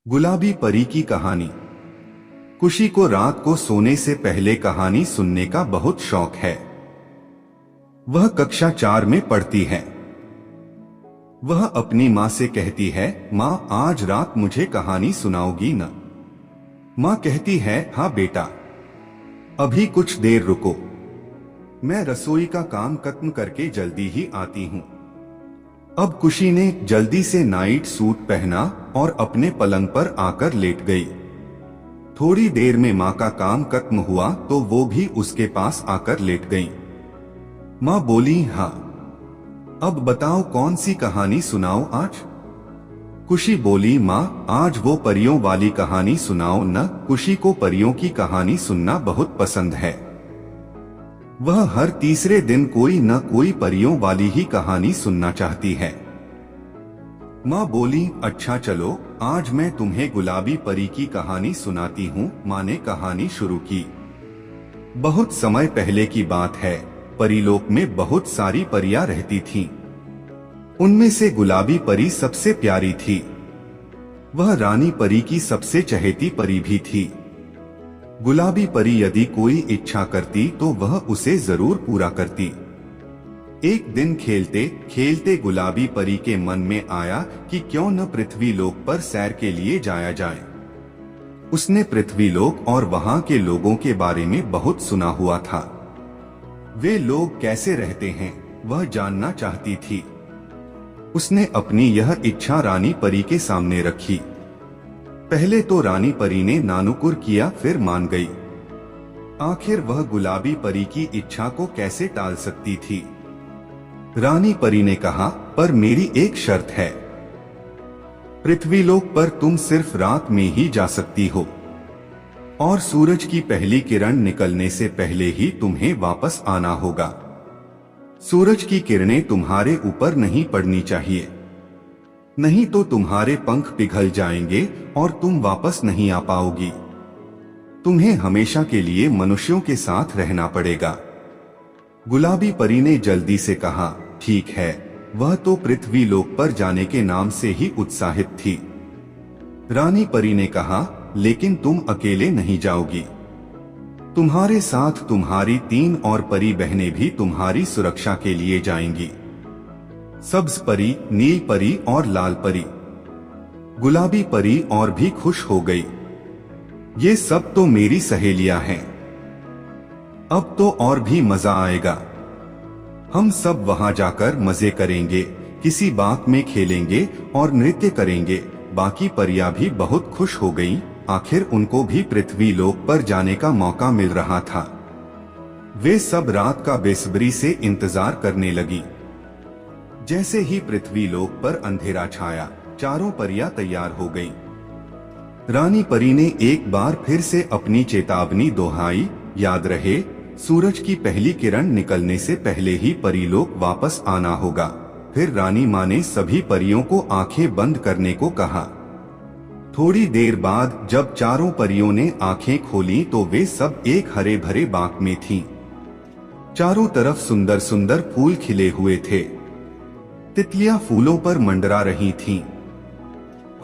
गुलाबी परी की कहानी। कुशी को रात को सोने से पहले कहानी सुनने का बहुत शौक है। वह कक्षा 4 में पढ़ती है। वह अपनी माँ से कहती है, माँ आज रात मुझे कहानी सुनाओगी न? माँ कहती है, हाँ बेटा, अभी कुछ देर रुको, मैं रसोई का काम खत्म करके जल्दी ही आती हूँ। अब कुशी ने जल्दी से नाइट सूट पहना और अपने पलंग पर आकर लेट गई। थोड़ी देर में माँ का काम खत्म हुआ तो वो भी उसके पास आकर लेट गई। माँ बोली, हाँ अब बताओ कौन सी कहानी सुनाओ आज? कुशी बोली, माँ आज वो परियों वाली कहानी सुनाओ न। कुशी को परियों की कहानी सुनना बहुत पसंद है। वह हर तीसरे दिन कोई न कोई परियों वाली ही कहानी सुनना चाहती है। माँ बोली, अच्छा चलो आज मैं तुम्हें गुलाबी परी की कहानी सुनाती हूँ। माँ ने कहानी शुरू की। बहुत समय पहले की बात है, परीलोक में बहुत सारी परियां रहती थीं। उनमें से गुलाबी परी सबसे प्यारी थी। वह रानी परी की सबसे चहेती परी भी थी। गुलाबी परी यदि कोई इच्छा करती तो वह उसे जरूर पूरा करती। एक दिन खेलते खेलते गुलाबी परी के मन में आया कि क्यों न पृथ्वी लोक पर सैर के लिए जाया जाए। उसने पृथ्वी लोक और वहां के लोगों के बारे में बहुत सुना हुआ था। वे लोग कैसे रहते हैं वह जानना चाहती थी। उसने अपनी यह इच्छा रानी परी के सामने रखी। पहले तो रानी परी ने नानुकुर किया, फिर मान गई। आखिर वह गुलाबी परी की इच्छा को कैसे टाल सकती थी? रानी परी ने कहा, पर मेरी एक शर्त है। पृथ्वीलोक पर तुम सिर्फ रात में ही जा सकती हो और सूरज की पहली किरण निकलने से पहले ही तुम्हें वापस आना होगा। सूरज की किरणें तुम्हारे ऊपर नहीं पड़नी चाहिए, नहीं तो तुम्हारे पंख पिघल जाएंगे और तुम वापस नहीं आ पाओगी। तुम्हें हमेशा के लिए मनुष्यों के साथ रहना पड़ेगा। गुलाबी परी ने जल्दी से कहा, ठीक है। वह तो पृथ्वी लोक पर जाने के नाम से ही उत्साहित थी। रानी परी ने कहा, लेकिन तुम अकेले नहीं जाओगी। तुम्हारे साथ तुम्हारी 3 और परी बहनें भी तुम्हारी सुरक्षा के लिए जाएंगी। सब्ज परी, नील परी और लाल परी। गुलाबी परी और भी खुश हो गई। ये सब तो मेरी सहेलियां हैं। अब तो और भी मजा आएगा। हम सब वहां जाकर मजे करेंगे, किसी बाग में खेलेंगे और नृत्य करेंगे। बाकी परियां भी बहुत खुश हो गईं। आखिर उनको भी पृथ्वी लोक पर जाने का मौका मिल रहा था। वे सब रात का बेसब्री से इंतजार करने लगी। जैसे ही पृथ्वी लोक पर अंधेरा छाया, चारों परियां तैयार हो गईं। रानी परी ने एक बार फिर से अपनी चेतावनी दोहराई, याद रहे सूरज की पहली किरण निकलने से पहले ही परीलोक वापस आना होगा। फिर रानी माँ ने सभी परियों को आंखें बंद करने को कहा। थोड़ी देर बाद जब चारों परियों ने आंखें खोली तो वे सब एक हरे भरे बाग में थीं। चारों तरफ सुंदर सुंदर फूल खिले हुए थे। तितलियां फूलों पर मंडरा रही थीं।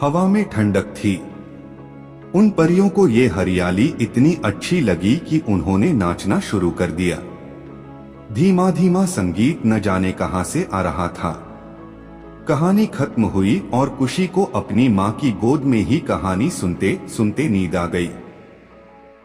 हवा में ठंडक थी। उन परियों को ये हरियाली इतनी अच्छी लगी कि उन्होंने नाचना शुरू कर दिया। धीमा धीमा संगीत न जाने कहां से आ रहा था। कहानी खत्म हुई और कुशी को अपनी माँ की गोद में ही कहानी सुनते सुनते नींद आ गई।